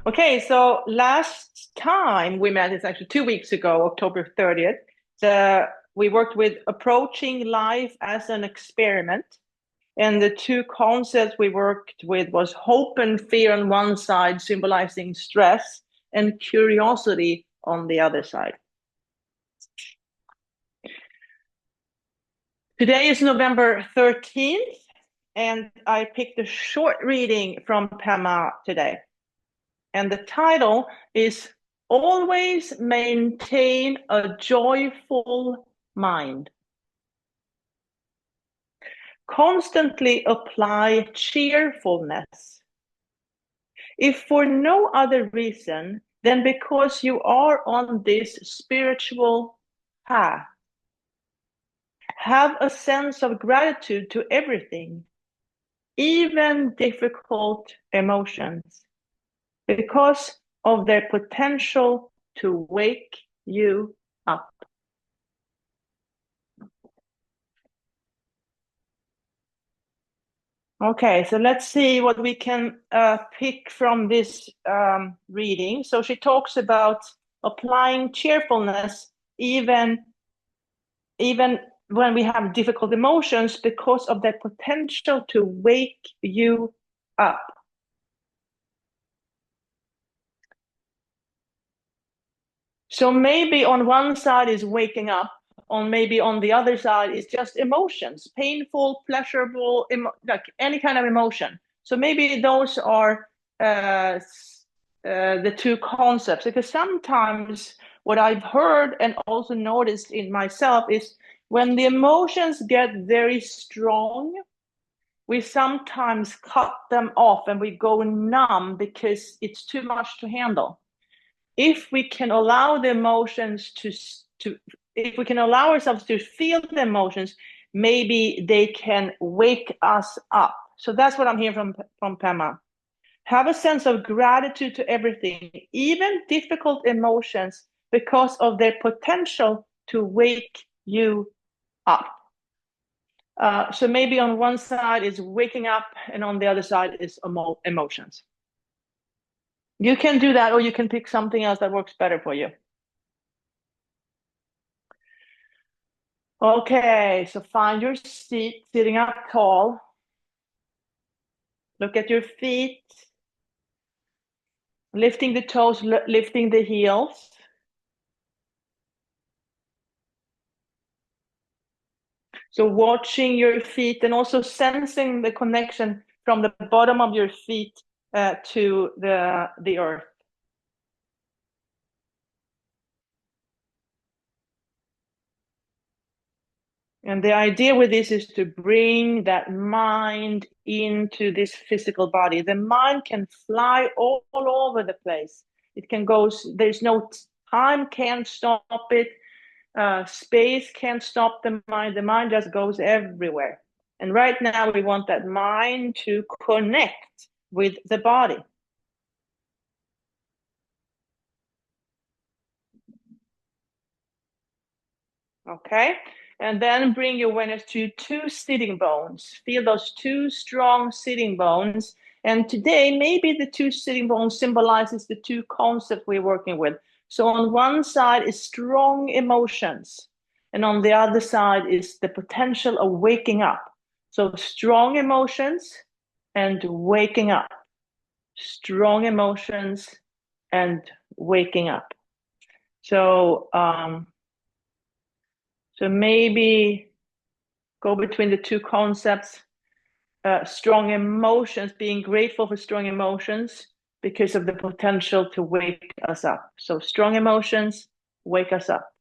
Okay, so last time we met is actually 2 weeks ago, October 30th. We worked with approaching life as an experiment. And the two concepts we worked with was hope and fear on one side, symbolizing stress, and curiosity on the other side. Today is November 13th, and I picked a short reading from Pema today. And the title is Always Maintain a Joyful Mind. Constantly apply cheerfulness. If for no other reason than because you are on this spiritual path, have a sense of gratitude to everything, even difficult emotions, because of their potential to wake you up. Okay, so let's see what we can pick from this reading. So she talks about applying cheerfulness even when we have difficult emotions because of their potential to wake you up. So maybe on one side is waking up, maybe on the other side is just emotions, painful, pleasurable, like any kind of emotion. So maybe those are the two concepts. Because sometimes what I've heard and also noticed in myself is when the emotions get very strong, we sometimes cut them off and we go numb because it's too much to handle. If we can allow the emotions to if we can allow ourselves to feel the emotions, maybe they can wake us up. So that's what I'm hearing from Pema. Have a sense of gratitude to everything, even difficult emotions, because of their potential to wake you up. So maybe on one side is waking up, and on the other side is emotions. You can do that, or you can pick something else that works better for you. Okay, so find your seat, sitting up tall. Look at your feet, lifting the toes, lifting the heels. So watching your feet and also sensing the connection from the bottom of your feet to the earth. And the idea with this is to bring that mind into this physical body. The mind can fly all over the place. It can go, there's no time, can't stop it. Space can't stop the mind. The mind just goes everywhere. And right now we want that mind to connect with the body. Okay. And then bring your awareness to two sitting bones. Feel those two strong sitting bones. And today, maybe the two sitting bones symbolizes the two concepts we're working with. So on one side is strong emotions, and on the other side is the potential of waking up. So strong emotions and waking up. Strong emotions and waking up. So so maybe go between the two concepts, strong emotions, being grateful for strong emotions because of the potential to wake us up. So strong emotions, wake us up.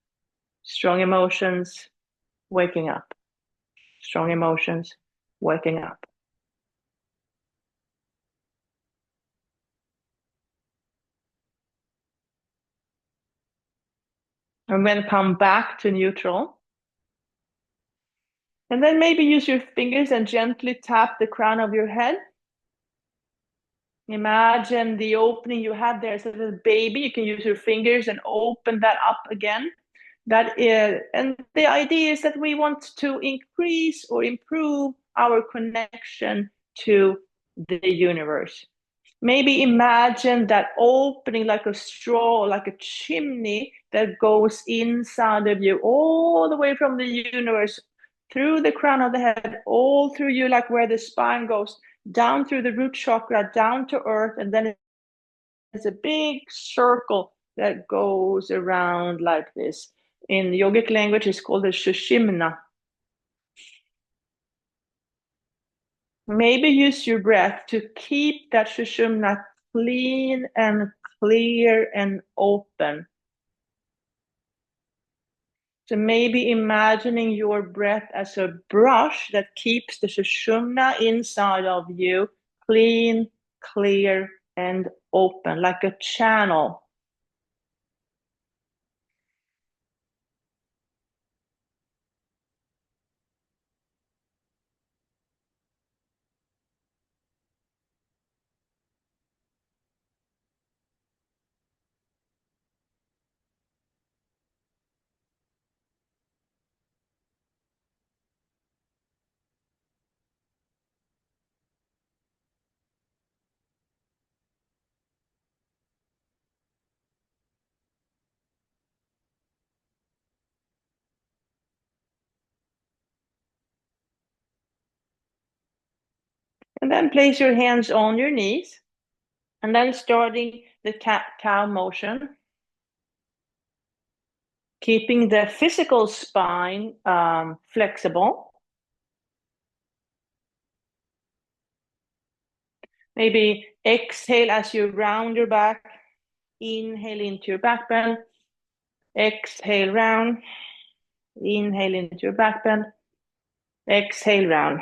Strong emotions, waking up. Strong emotions, waking up. And then come back to neutral. And then maybe use your fingers and gently tap the crown of your head. Imagine the opening you had there. So as a baby, you can use your fingers and open that up again. That is, and the idea is that we want to increase or improve our connection to the universe. Maybe imagine that opening like a straw, like a chimney that goes inside of you, all the way from the universe, through the crown of the head, all through you, like where the spine goes, down through the root chakra, down to earth, and then it's a big circle that goes around like this. In yogic language, it's called the Shushimna. Maybe use your breath to keep that Shushumna clean and clear and open. So maybe imagining your breath as a brush that keeps the Shushumna inside of you clean, clear, and open, like a channel. And then place your hands on your knees. And then starting the cat-cow motion, keeping the physical spine flexible. Maybe exhale as you round your back. Inhale into your back bend. Exhale round. Inhale into your back bend. Exhale round.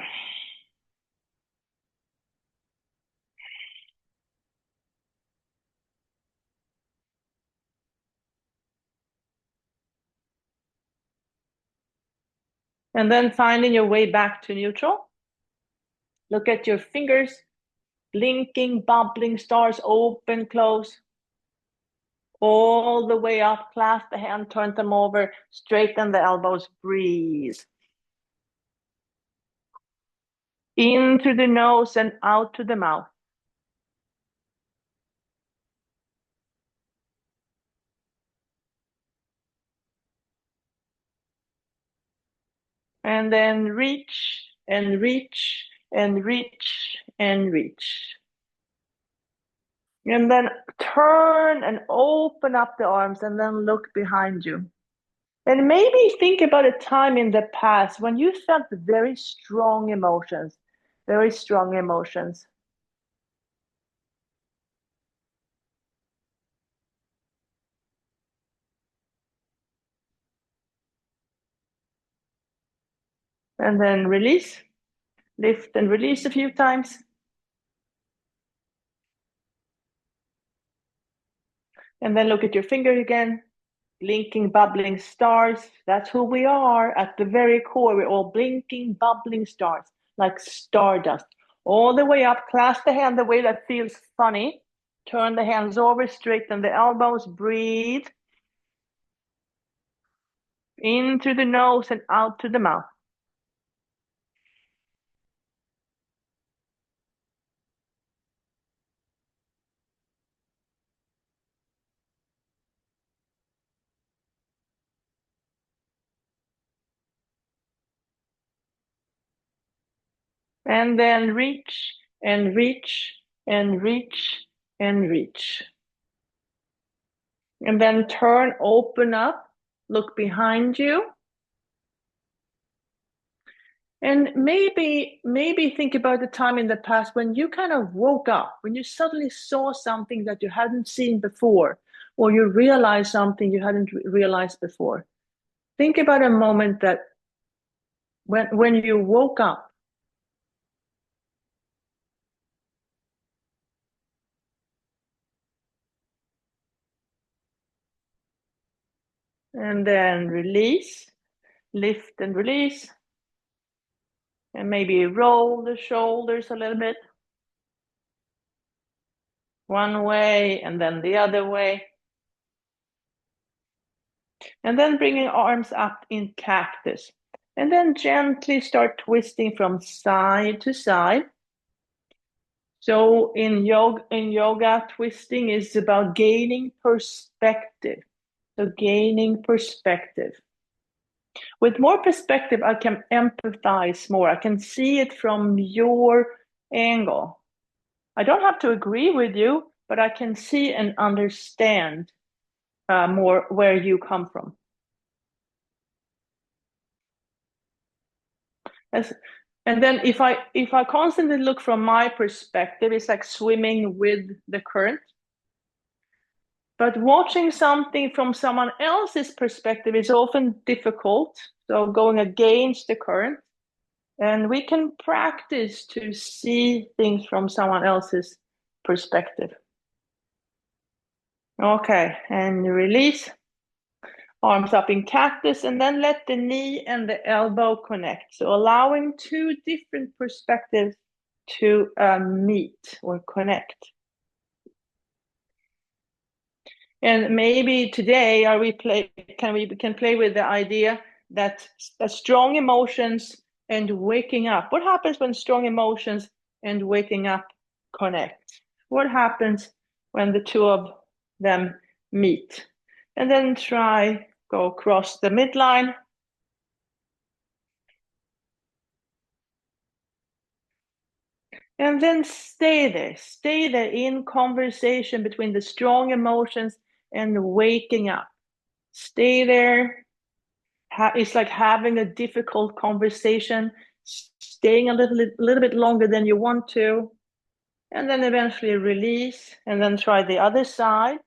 And then finding your way back to neutral. Look at your fingers, blinking, bubbling stars, open, close. All the way up, clasp the hand, turn them over, straighten the elbows, breathe. In through the nose and out to the mouth. And then reach and reach and reach and reach. And then turn and open up the arms and then look behind you. And maybe think about a time in the past when you felt very strong emotions, very strong emotions. And then release, lift and release a few times. And then look at your finger again, blinking, bubbling stars. That's who we are at the very core. We're all blinking, bubbling stars, like stardust. All the way up, clasp the hand the way that feels funny. Turn the hands over, straighten the elbows, breathe. In through the nose and out to the mouth. And then reach and reach and reach and reach. And then turn, open up, look behind you. And maybe think about the time in the past when you kind of woke up, when you suddenly saw something that you hadn't seen before, or you realized something you hadn't realized before. Think about a moment that when you woke up. And then release, lift and release. And maybe roll the shoulders a little bit. One way and then the other way. And then bringing arms up in cactus. And then gently start twisting from side to side. So in yoga, twisting is about gaining perspective. So gaining perspective. With more perspective, I can empathize more. I can see it from your angle. I don't have to agree with you, but I can see and understand more where you come from. And then if I constantly look from my perspective, it's like swimming with the current. But watching something from someone else's perspective is often difficult. So going against the current. And we can practice to see things from someone else's perspective. Okay, and release. Arms up in cactus, and then let the knee and the elbow connect. So allowing two different perspectives to meet or connect. And maybe today can play with the idea that strong emotions and waking up. What happens when strong emotions and waking up connect? What happens when the two of them meet? And then go across the midline. And then stay there in conversation between the strong emotions and waking up. Stay there. It's like having a difficult conversation, staying a little bit longer than you want to, and then eventually release, and then try the other side.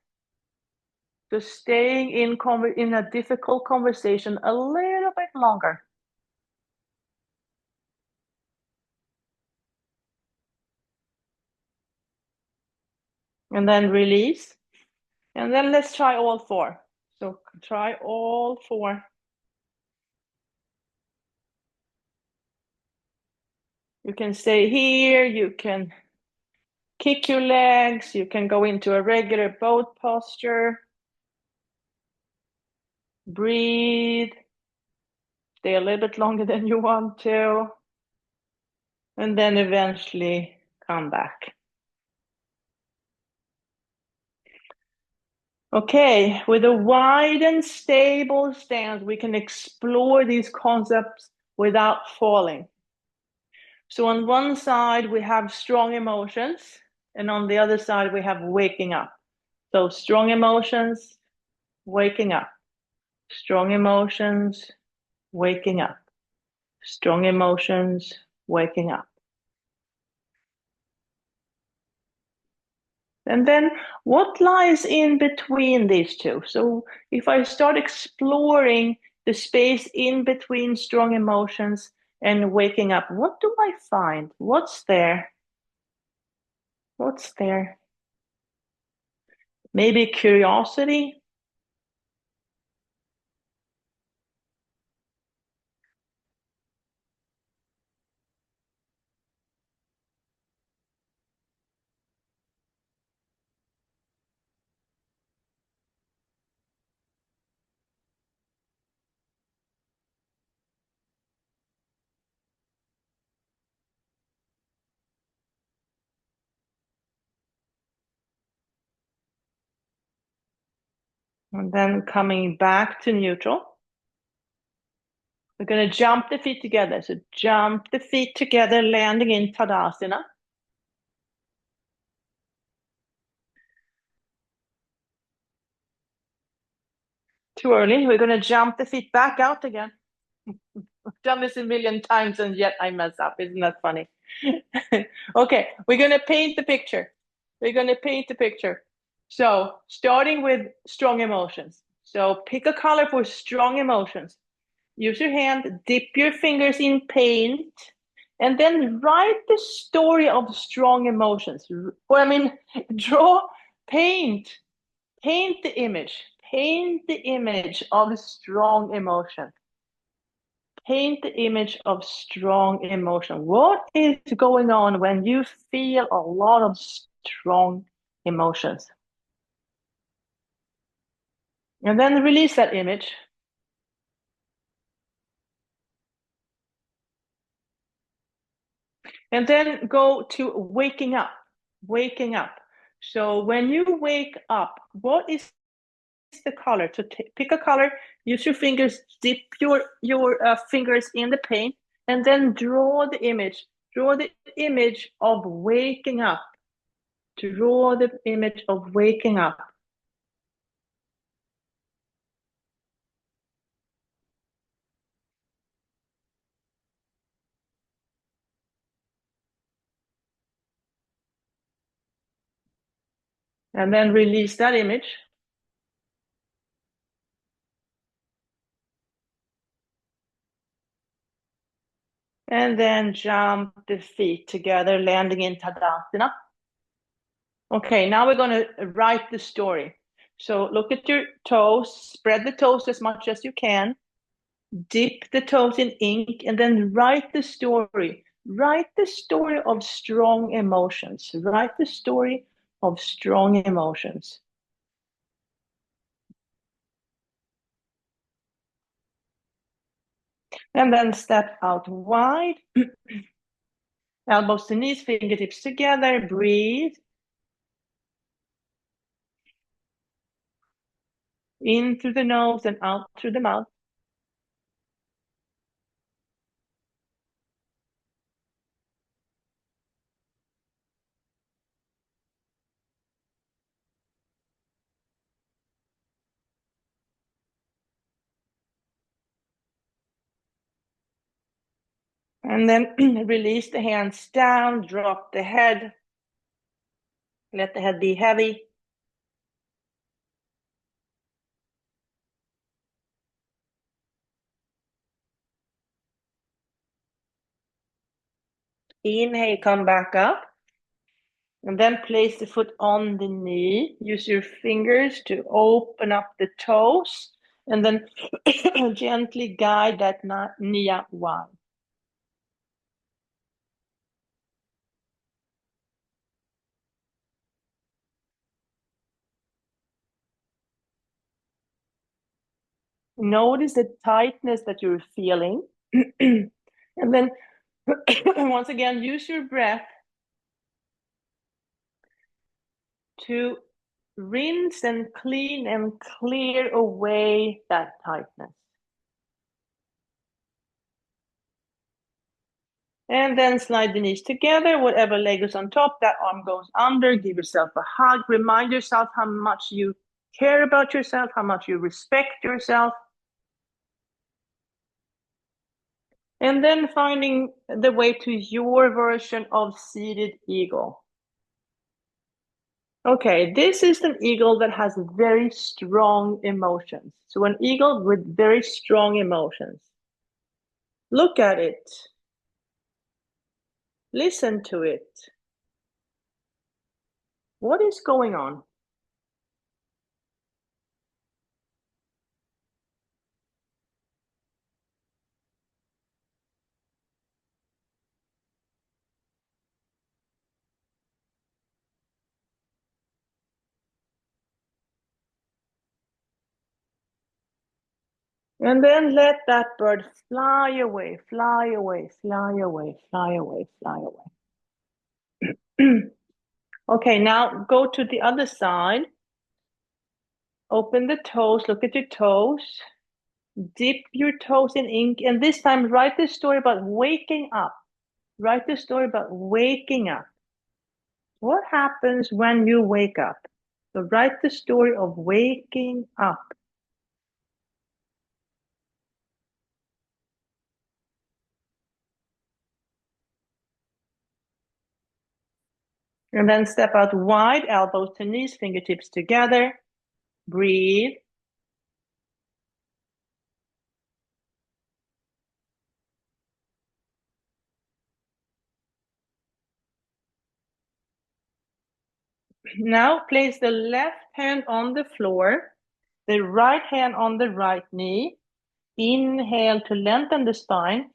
So staying in a difficult conversation a little bit longer. And then release. And then let's try all four. So try all four. You can stay here, you can kick your legs, you can go into a regular boat posture. Breathe. Stay a little bit longer than you want to. And then eventually come back. Okay, with a wide and stable stance, we can explore these concepts without falling. So on one side, we have strong emotions, and on the other side, we have waking up. So strong emotions, waking up. Strong emotions, waking up. Strong emotions, waking up. And then what lies in between these two? So if I start exploring the space in between strong emotions and waking up, what do I find? What's there? What's there? Maybe curiosity? And then coming back to neutral. We're going to jump the feet together. So jump the feet together, landing in Tadasana. Too early. We're going to jump the feet back out again. I've done this a million times and yet I mess up. Isn't that funny? Okay, we're going to paint the picture. We're going to paint the picture. So starting with strong emotions. So pick a color for strong emotions. Use your hand, dip your fingers in paint, and then write the story of strong emotions. Or I mean, draw, paint, paint the image. Paint the image of strong emotion. Paint the image of strong emotion. What is going on when you feel a lot of strong emotions? And then release that image. And then go to waking up. waking up. So when you wake up, what is the color? So pick a color, use your fingers, dip your fingers in the paint, and then draw the image. Draw the image of waking up. Draw the image of waking up. And then release that image. And then jump the feet together, landing in Tadasana. Okay, now we're going to write the story. So look at your toes, spread the toes as much as you can, dip the toes in ink, and then write the story. Write the story of strong emotions. Write the story of strong emotions. And then step out wide. Elbows to knees, fingertips together. Breathe. In through the nose and out through the mouth. And then release the hands down, drop the head. Let the head be heavy. Inhale, come back up. And then place the foot on the knee. Use your fingers to open up the toes. And then gently guide that knee out wide. Notice the tightness that you're feeling. And then once again, use your breath to rinse and clean and clear away that tightness. And then slide the knees together. Whatever leg is on top, that arm goes under. Give yourself a hug. Remind yourself how much you care about yourself, how much you respect yourself. And then finding the way to your version of seated eagle. Okay, this is an eagle that has very strong emotions. So an eagle with very strong emotions. Look at it. Listen to it. What is going on? And then let that bird fly away, fly away, fly away, fly away, fly away. Okay, now go to the other side. Open the toes, look at your toes. Dip your toes in ink, and this time write the story about waking up. Write the story about waking up. What happens when you wake up? So write the story of waking up. And then step out wide, elbows to knees, fingertips together. Breathe. Now place the left hand on the floor, the right hand on the right knee. Inhale to lengthen the spine.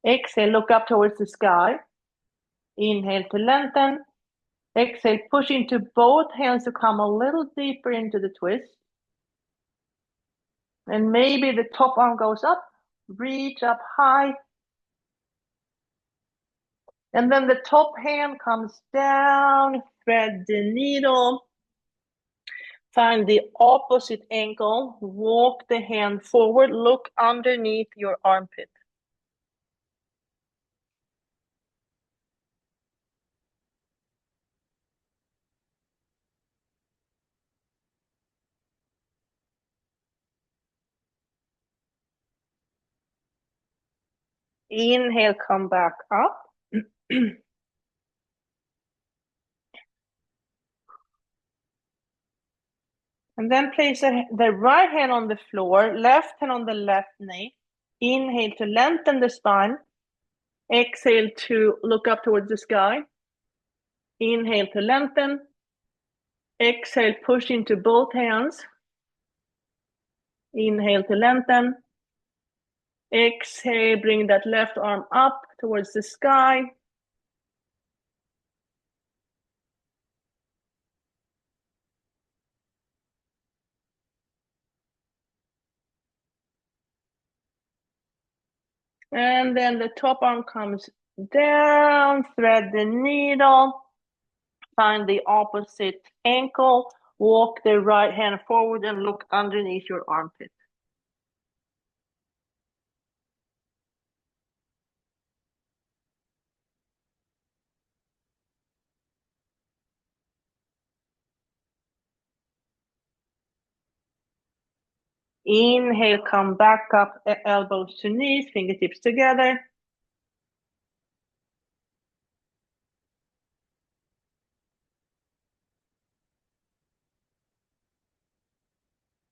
Exhale, look up towards the sky. Inhale to lengthen. Exhale, push into both hands to come a little deeper into the twist. And maybe the top arm goes up. Reach up high. And then the top hand comes down. thread the needle. Find the opposite ankle. Walk the hand forward. Look underneath your armpit. Inhale, come back up. And then place the right hand on the floor, left hand on the left knee. Inhale to lengthen the spine. Exhale to look up towards the sky. Inhale to lengthen. Exhale, push into both hands. Inhale to lengthen. Exhale, bring that left arm up towards the sky. And then the top arm comes down, thread the needle, find the opposite ankle, walk the right hand forward and look underneath your armpit. Inhale, come back up, elbows to knees, fingertips together.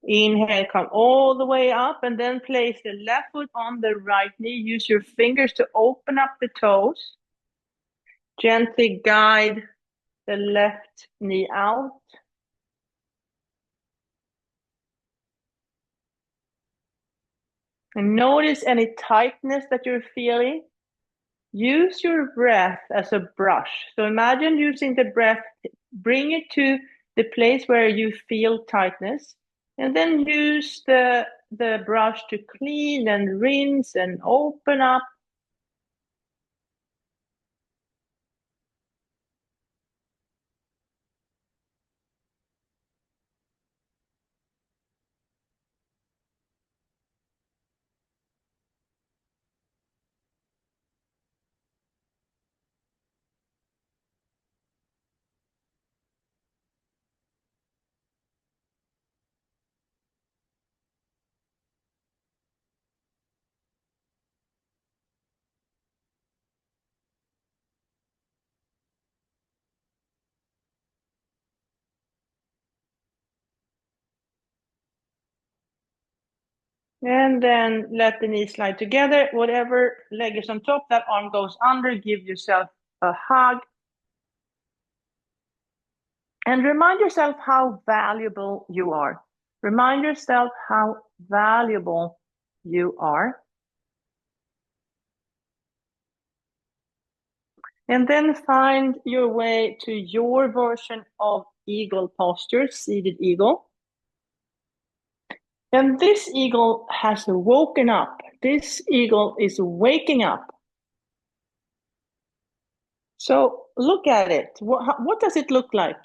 Inhale, come all the way up and then place the left foot on the right knee. Use your fingers to open up the toes. Gently guide the left knee out. And notice any tightness that you're feeling. Use your breath as a brush. So imagine using the breath, bring it to the place where you feel tightness, and then use the brush to clean and rinse and open up. And then let the knees slide together. Whatever leg is on top, that arm goes under. Give yourself a hug. And remind yourself how valuable you are. Remind yourself how valuable you are. And then find your way to your version of eagle posture, seated eagle. And this eagle has woken up. This eagle is waking up. So look at it. What does it look like?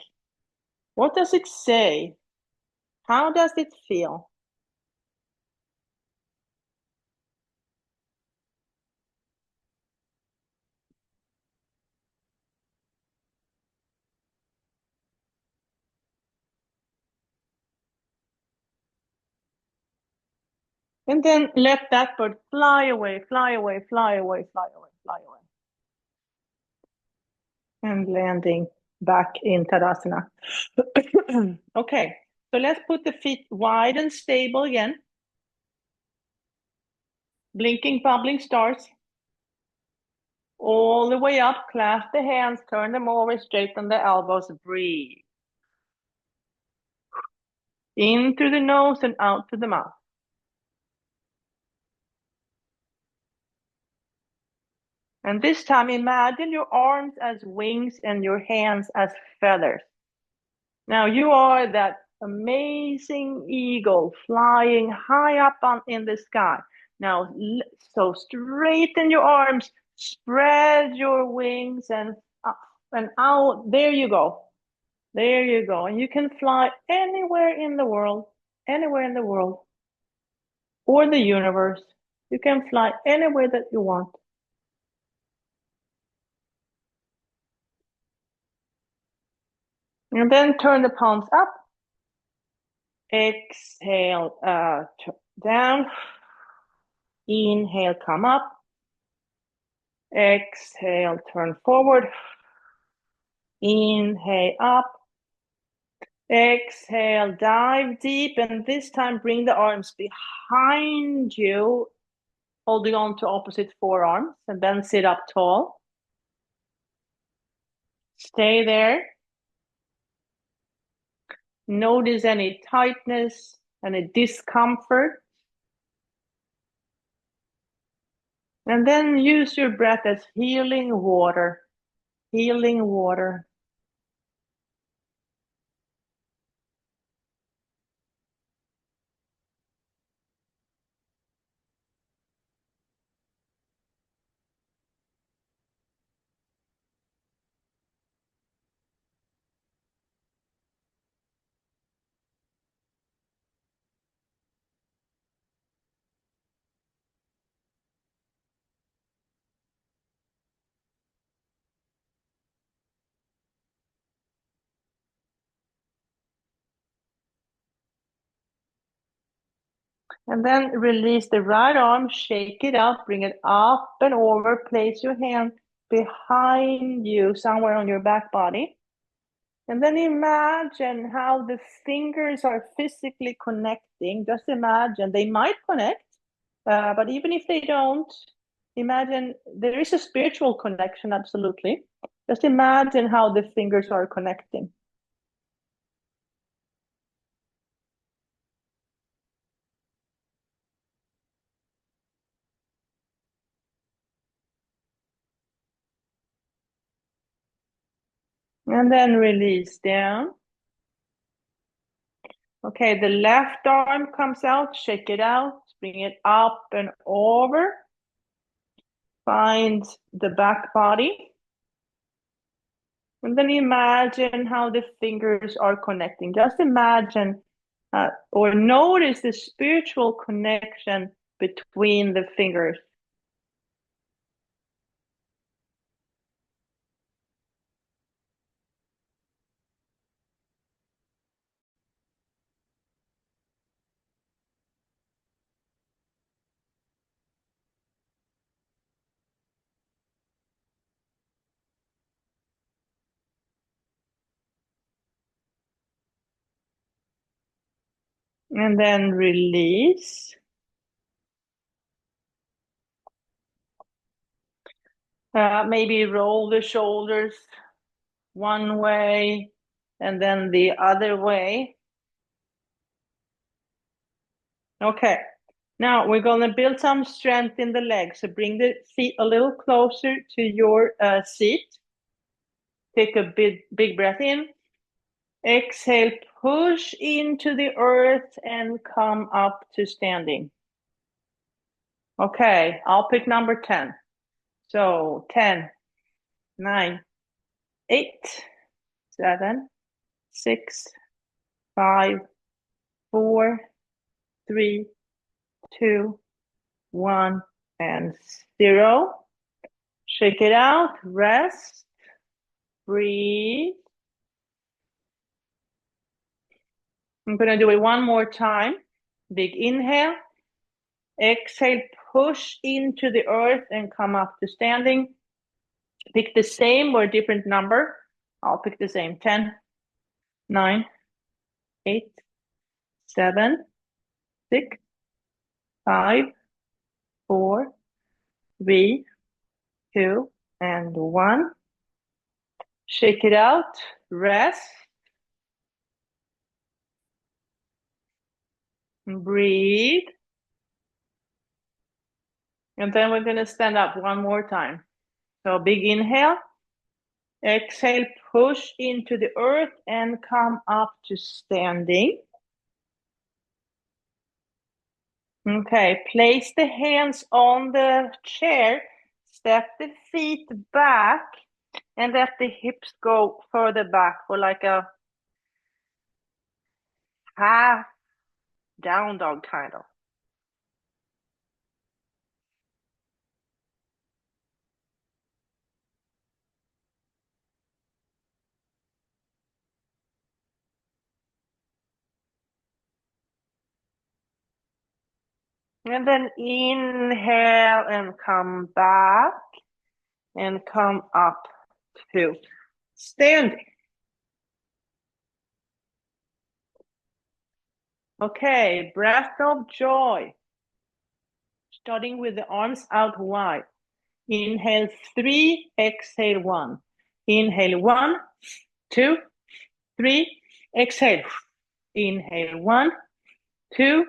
What does it say? How does it feel? And then let that bird fly away, fly away, fly away, fly away, fly away. And landing back in Tadasana. Okay, so let's put the feet wide and stable again. Blinking, bubbling stars. All the way up, clasp the hands, turn them over, straighten the elbows, breathe. In through the nose and out to the mouth. And this time, imagine your arms as wings and your hands as feathers. Now you are that amazing eagle flying high up in the sky. Now, so straighten your arms, spread your wings and up and out. There you go. There you go. And you can fly anywhere in the world, or the universe. You can fly anywhere that you want. And then turn the palms up. Exhale, down. Inhale, come up. Exhale, turn forward. Inhale, up. Exhale, dive deep, and this time bring the arms behind you, holding on to opposite forearms, and then sit up tall. Stay there. Notice any tightness, any discomfort. And then use your breath as healing water. Healing water. And then release the right arm, shake it out, bring it up and over. Place your hand behind you, somewhere on your back body. And then imagine how the fingers are physically connecting. Just imagine, they might connect, but even if they don't, imagine there is a spiritual connection, absolutely. Just imagine how the fingers are connecting. And then release down. Okay, the left arm comes out, shake it out, bring it up and over. Find the back body. And then imagine how the fingers are connecting. Just imagine or notice the spiritual connection between the fingers. And then release. Maybe roll the shoulders one way and then the other way. Okay, now we're going to build some strength in the legs. So bring the feet a little closer to your seat. Take a big breath in. Exhale, push into the earth and come up to standing. Okay, I'll pick number 10. So 10, 9, 8, 7, 6, 5, 4, 3, 2, 1, and 0. Shake it out, rest, breathe. I'm going to do it one more time. Big inhale. Exhale, push into the earth and come up to standing. Pick the same or a different number. I'll pick the same. 10, 9, 8, 7, 6, 5, 4, 3, 2, and 1. Shake it out. Rest. Breathe. And then we're going to stand up one more time. So big inhale. Exhale, push into the earth and come up to standing. Okay, place the hands on the chair, step the feet back, and let the hips go further back for like a half down dog kind of. And then inhale and come back and come up to standing. Okay, breath of joy. Starting with the arms out wide. Inhale 3, exhale 1. Inhale 1, 2, 3, exhale. Inhale 1, 2,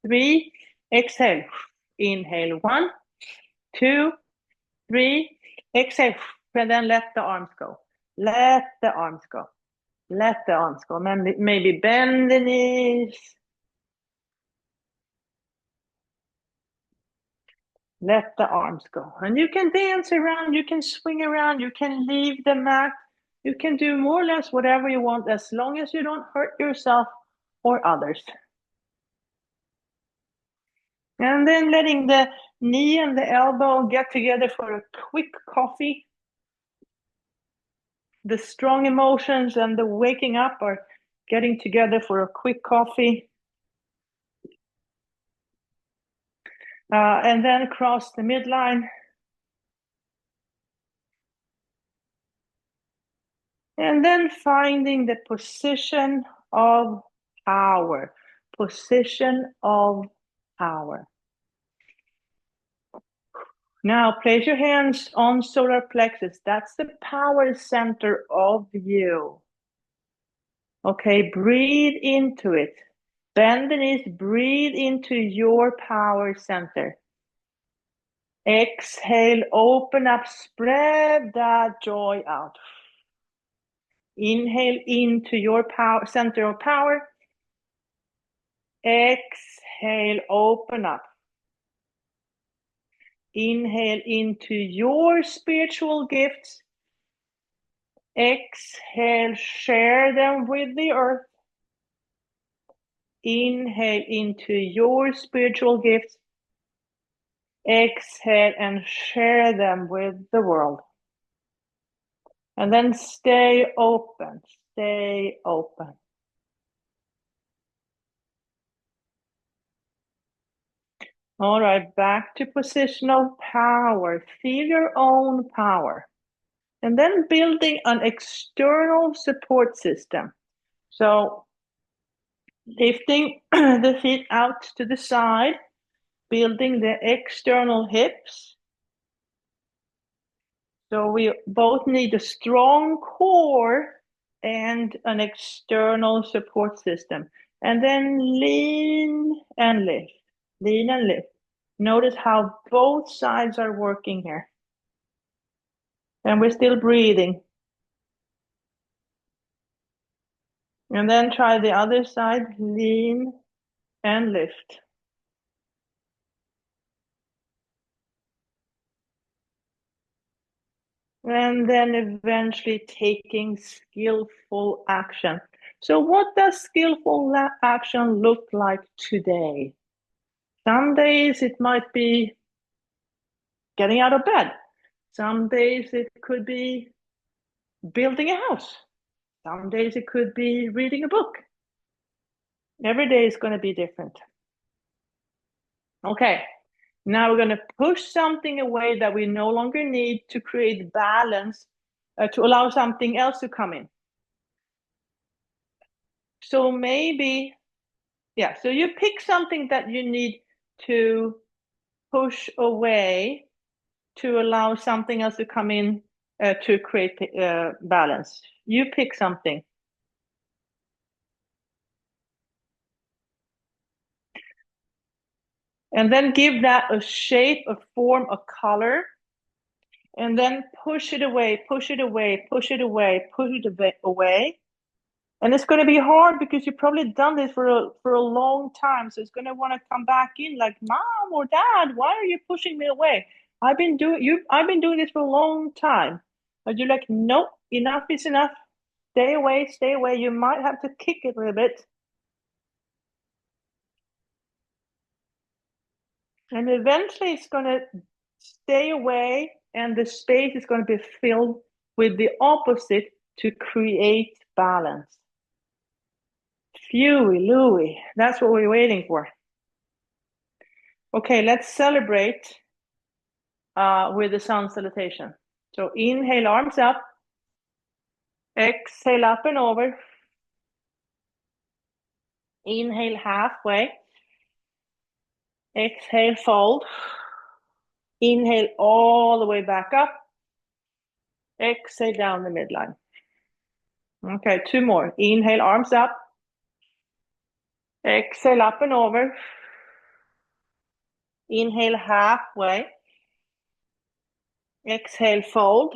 3, exhale. Inhale 1, 2, 3, exhale. And then let the arms go. Let the arms go. Let the arms go. Maybe bend the knees. Let the arms go. And you can dance around, you can swing around, you can leave the mat. You can do more or less whatever you want as long as you don't hurt yourself or others. And then letting the knee and the elbow get together for a quick coffee. The strong emotions and the waking up are getting together for a quick coffee. And then cross the midline. And then finding the position of power. Position of power. Now place your hands on solar plexus. That's the power center of you. Okay, breathe into it. Bend the knees, breathe into your power center. Exhale, open up, spread that joy out. Inhale into your power center of power. Exhale, open up. Inhale into your spiritual gifts. Exhale, share them with the earth. Inhale into your spiritual gifts. Exhale and share them with the world. And then stay open, stay open. All right, back to positional power. Feel your own power. And then building an external support system. So lifting the feet out to the side, building the external hips. So we both need a strong core and an external support system. And then lean and lift, lean and lift. Notice how both sides are working here. And we're still breathing. And then try the other side, lean and lift. And then eventually taking skillful action. So what does skillful action look like today? Some days it might be getting out of bed. Some days it could be building a house. Some days it could be reading a book. Every day is going to be different. Okay, now we're going to push something away that we no longer need to create balance, to allow something else to come in. So maybe, yeah, so you pick something that you need to push away to allow something else to come in to create balance. You pick something. And then give that a shape, a form, a color. And then push it away, push it away, push it away, push it away. And it's going to be hard because you've probably done this for a long time. So it's going to want to come back in like, Mom or Dad, why are you pushing me away? I've been doing this for a long time. But you're like, nope, enough is enough. Stay away, stay away. You might have to kick it a little bit. And eventually it's going to stay away, and the space is going to be filled with the opposite to create balance. Phewy Louie, that's what we're waiting for. Okay, let's celebrate with the sun salutation. So inhale, arms up. Exhale, up and over. Inhale, halfway. Exhale, fold. Inhale all the way back up. Exhale down the midline. Okay, 2 more. Inhale, arms up. Exhale, up and over. Inhale, halfway. Exhale, fold.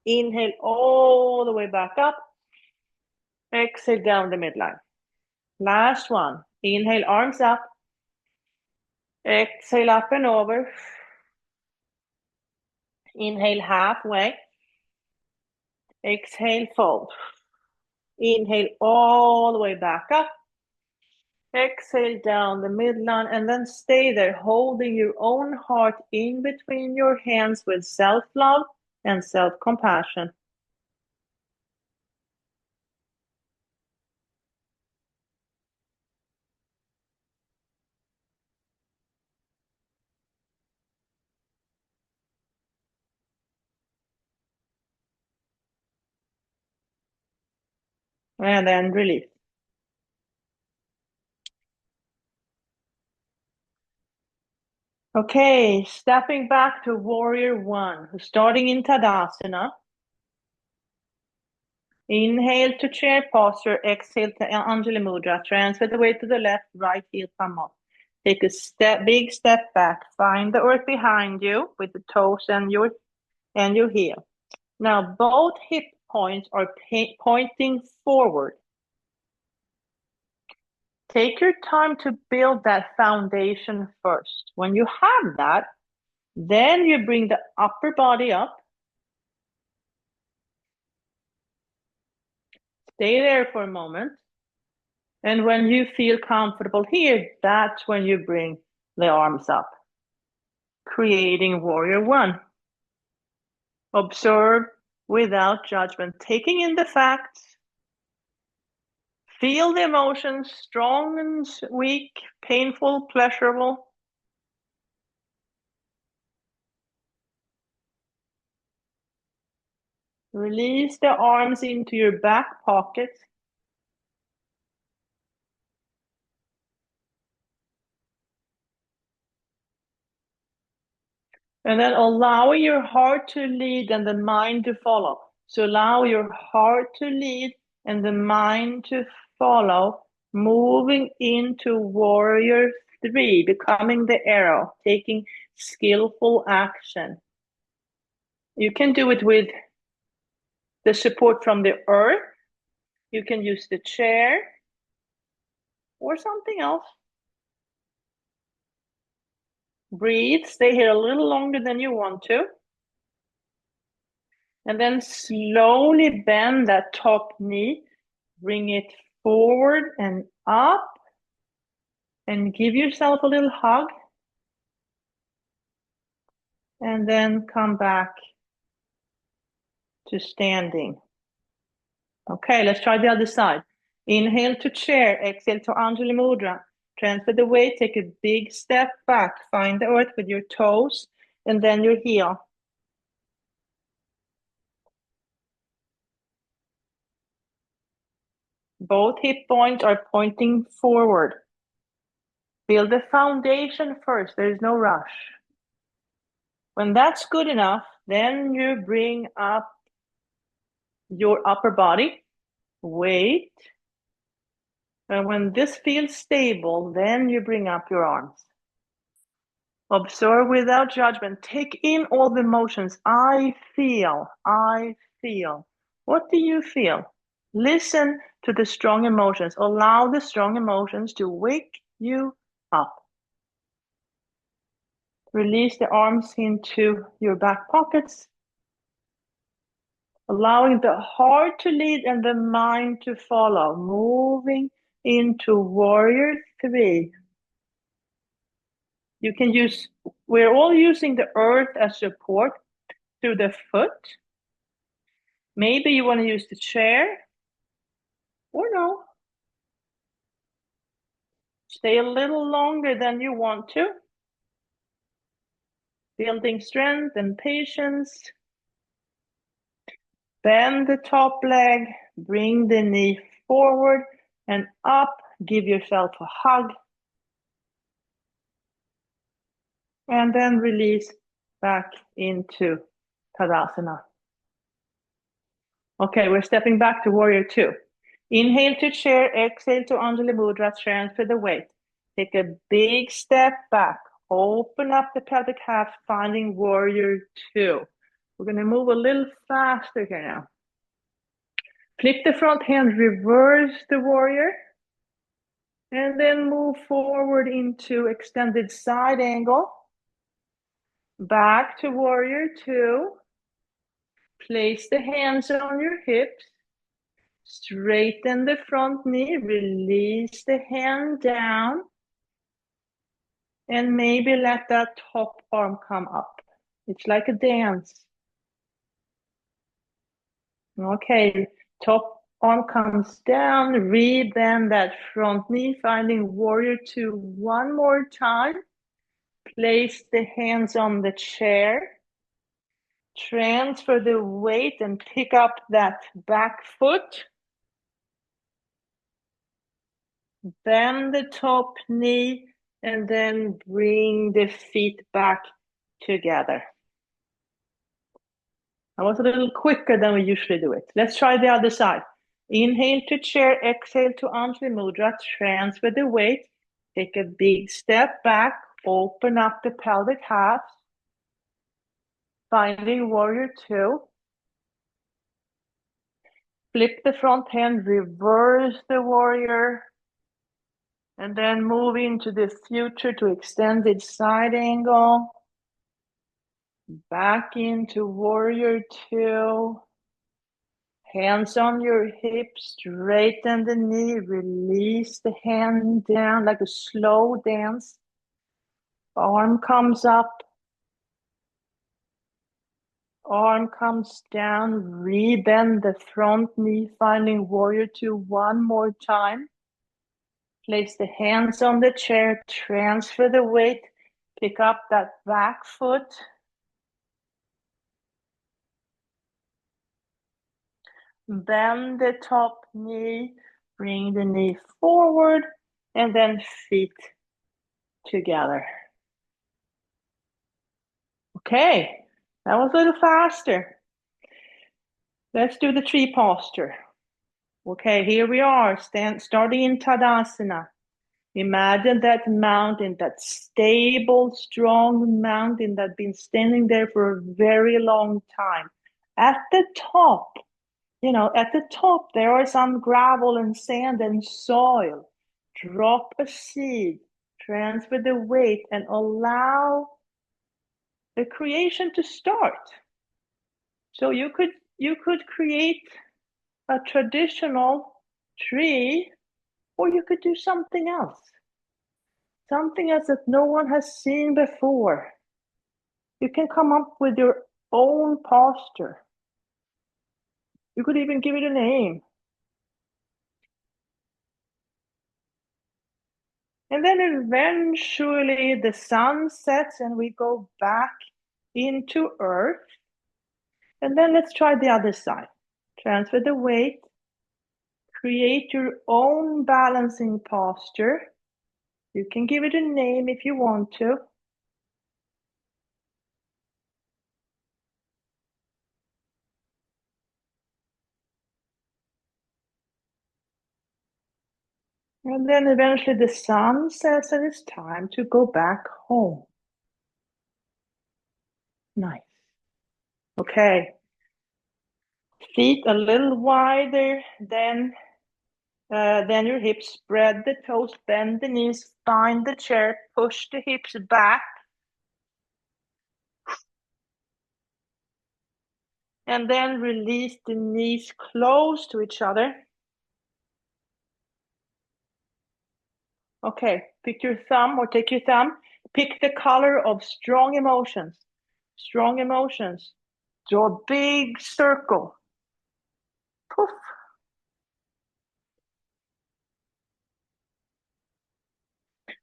Inhale all the way back up. Exhale down the midline. Last one. Inhale, arms up. Exhale, up and over. Inhale, halfway. Exhale, fold. Inhale all the way back up. Exhale down the midline, and then stay there, holding your own heart in between your hands with self-love and self-compassion. And then release. Okay, stepping back to warrior one, starting in Tadasana. Inhale to chair posture, exhale to Anjali Mudra. Transfer the weight to the left, right heel come up. Take a big step back. Find the earth behind you with the toes and your heel. Now both hip points are pointing forward. Take your time to build that foundation first. When you have that, then you bring the upper body up. Stay there for a moment. And when you feel comfortable here, that's when you bring the arms up, creating warrior one. Observe without judgment, taking in the facts. Feel the emotions, strong and weak, painful, pleasurable. Release the arms into your back pocket. And then allow your heart to lead and the mind to follow. So allow your heart to lead and the mind to follow, moving into warrior 3, becoming the arrow, taking skillful action. You can do it with the support from the earth. You can use the chair or something else. Breathe, stay here a little longer than you want to. And then slowly bend that top knee, bring it forward and up, and give yourself a little hug. And then come back to standing. Okay, let's try the other side. Inhale to chair, exhale to Anjali Mudra. Transfer the weight, take a big step back. Find the earth with your toes and then your heel. Both hip points are pointing forward. Build the foundation first, there is no rush. When that's good enough, then you bring up your upper body, weight. And when this feels stable, then you bring up your arms. Observe without judgment. Take in all the emotions. I feel. What do you feel? Listen to the strong emotions. Allow the strong emotions to wake you up. Release the arms into your back pockets. Allowing the heart to lead and the mind to follow. Moving into warrior 3. You can use, we're all using the earth as support through the foot. Maybe you want to use the chair, or no. Stay a little longer than you want to. Building strength and patience. Bend the top leg, bring the knee forward and up. Give yourself a hug. And then release back into Tadasana. Okay, we're stepping back to Warrior Two. Inhale to chair, exhale to Anjali Mudra, transfer the weight. Take a big step back. Open up the pelvic half, finding Warrior Two. We're going to move a little faster here now. Flip the front hand, reverse the warrior, and then move forward into extended side angle. Back to Warrior Two. Place the hands on your hips. Straighten the front knee, release the hand down, and maybe let that top arm come up. It's like a dance. Okay, top arm comes down, rebend that front knee, finding Warrior Two one more time. Place the hands on the chair. Transfer the weight and pick up that back foot. Bend the top knee and then bring the feet back together. That was a little quicker than we usually do it. Let's try the other side. Inhale to chair, exhale to Anjali Mudra, transfer the weight, take a big step back, open up the pelvic half, finding Warrior Two. Flip the front hand, reverse the warrior, and then move into the future to extended side angle. Back into Warrior Two. Hands on your hips, straighten the knee, release the hand down like a slow dance. Arm comes up. Arm comes down, rebend the front knee, finding Warrior Two one more time. Place the hands on the chair, transfer the weight, pick up that back foot. Bend the top knee, bring the knee forward, and then feet together. Okay, that was a little faster. Let's do the tree posture. Okay, here we are, starting in Tadasana. Imagine that mountain, that stable, strong mountain that's been standing there for a very long time. At the top, at the top, there are some gravel and sand and soil. Drop a seed, transfer the weight, and allow the creation to start. So you could create a traditional tree, or you could do something else. Something else that no one has seen before. You can come up with your own posture. You could even give it a name. And then eventually the sun sets and we go back into earth. And then let's try the other side. Transfer the weight. Create your own balancing posture. You can give it a name if you want to. And then eventually the sun sets and it's time to go back home. Nice. Okay. Feet a little wider than your hips. Spread the toes, bend the knees, find the chair, push the hips back. And then release the knees close to each other. Okay, pick your thumb or take your thumb, Pick the color of strong emotions. Strong emotions. Draw a big circle. Poof.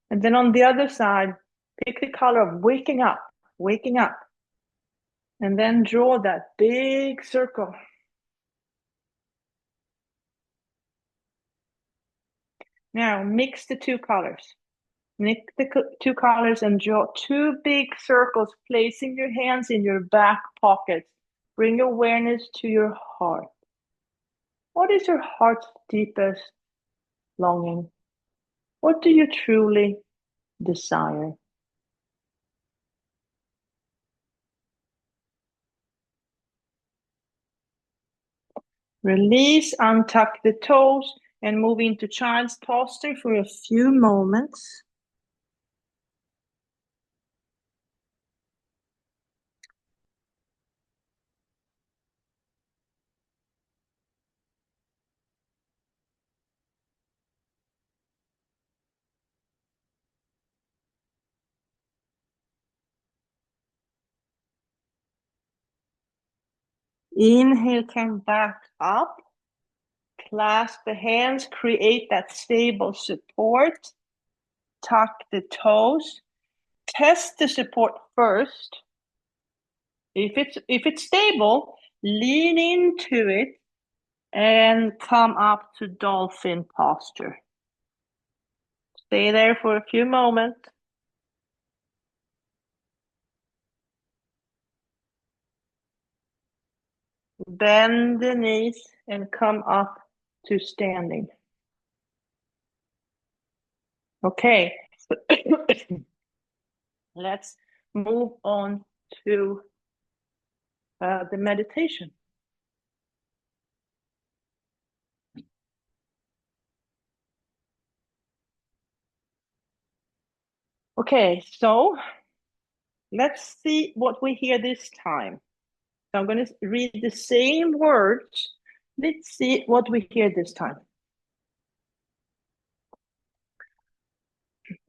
And then on the other side, pick the color of waking up. Waking up. And then draw that big circle. Now mix the two colors. Mix the two colors and draw two big circles, placing your hands in your back pockets. Bring awareness to your heart. What is your heart's deepest longing? What do you truly desire? Release, untuck the toes, and move into child's posture for a few moments. Inhale, come back up. Clasp the hands, create that stable support. Tuck the toes. Test the support first. If it's stable, lean into it and come up to dolphin posture. Stay there for a few moments. Bend the knees and come up to standing. Okay, let's move on to the meditation. Okay, so let's see what we hear this time. So I'm going to read the same words. Let's see what we hear this time.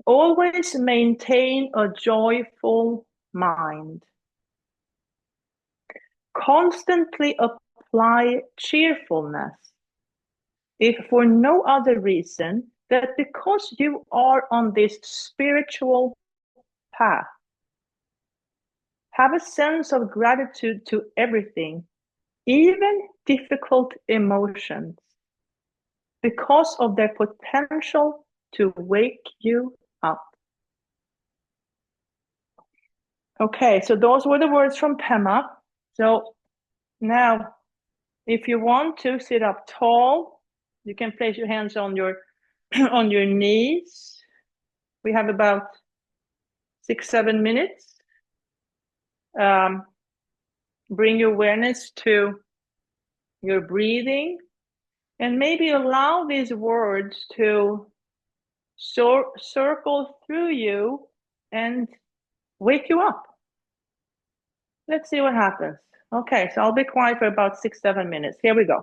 Always maintain a joyful mind. Constantly apply cheerfulness, if for no other reason that because you are on this spiritual path. Have a sense of gratitude to everything, even difficult emotions, because of their potential to wake you up. Okay, so those were the words from Pema. So now, if you want to sit up tall, you can place your hands on your on your knees. We have about 6-7 minutes. Bring your awareness to your breathing and maybe allow these words to circle through you and wake you up. Let's see what happens. Okay, so I'll be quiet for about 6-7 minutes. Here we go.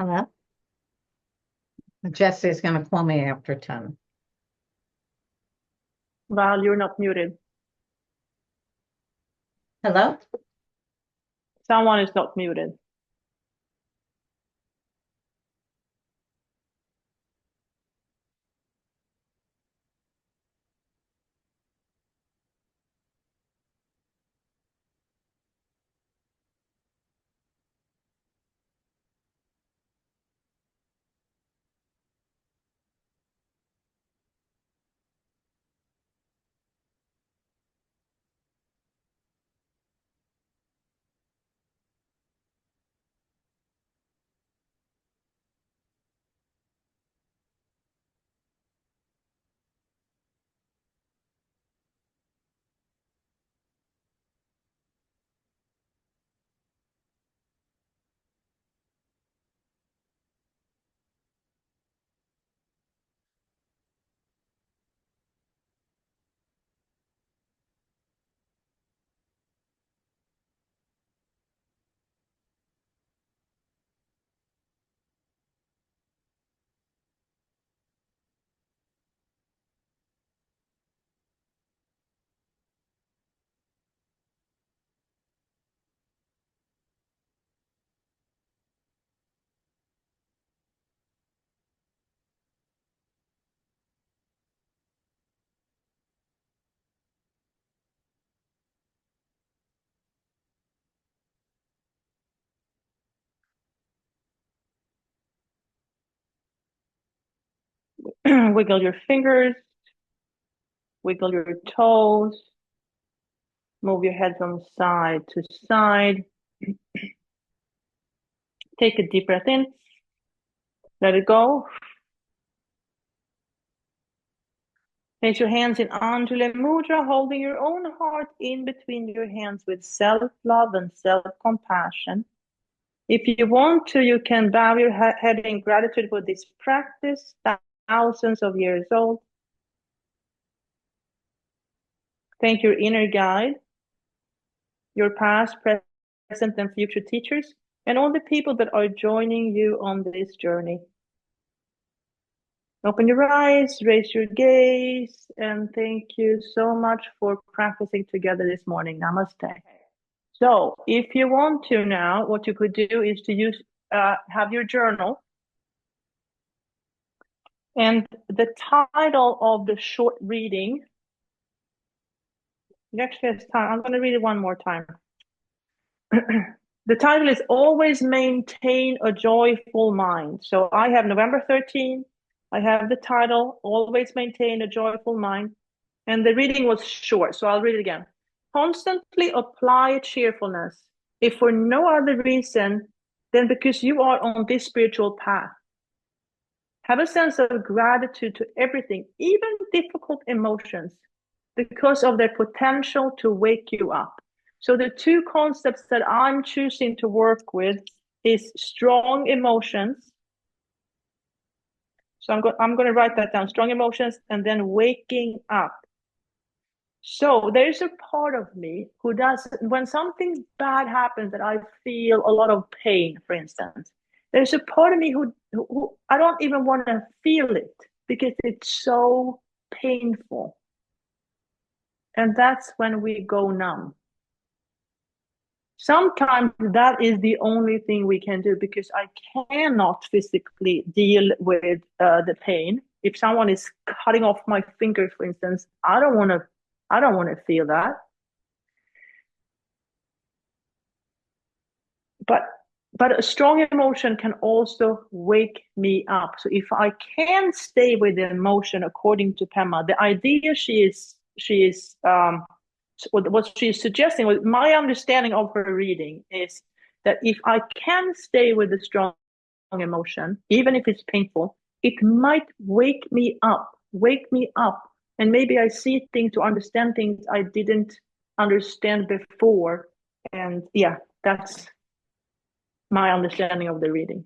Hello? Jesse's going to call me after 10. Val, you're not muted. Hello? Someone is not muted. Wiggle your fingers, wiggle your toes, move your head from side to side. Take a deep breath in, let it go. Place your hands in Anjali Mudra, holding your own heart in between your hands with self-love and self-compassion. If you want to, you can bow your head in gratitude for this practice, thousands of years old. Thank your inner guide, your past, present, and future teachers, and all the people that are joining you on this journey. Open your eyes, raise your gaze, and thank you so much for practicing together this morning. Namaste. So if you want to now, what you could do is to use, have your journal. And the title of the short reading, next time, I'm going to read it one more time. The title is Always Maintain a Joyful Mind. So I have November 13. I have the title, Always Maintain a Joyful Mind. And the reading was short, so I'll read it again. Constantly apply cheerfulness, if for no other reason than because you are on this spiritual path. Have a sense of gratitude to everything, even difficult emotions, because of their potential to wake you up. So the two concepts that I'm choosing to work with is strong emotions. So I'm going to write that down, strong emotions, and then waking up. So there's a part of me who does, when something bad happens that I feel a lot of pain, for instance, there's a part of me who I don't even want to feel it because it's so painful. And that's when we go numb. Sometimes that is the only thing we can do because I cannot physically deal with the pain. If someone is cutting off my finger, for instance, I don't want to feel that. But a strong emotion can also wake me up. So if I can stay with the emotion, according to Pema, the idea what she is suggesting, with my understanding of her reading, is that if I can stay with the strong emotion, even if it's painful, it might wake me up, and maybe I see things to understand things I didn't understand before. And yeah, that's my understanding of the reading.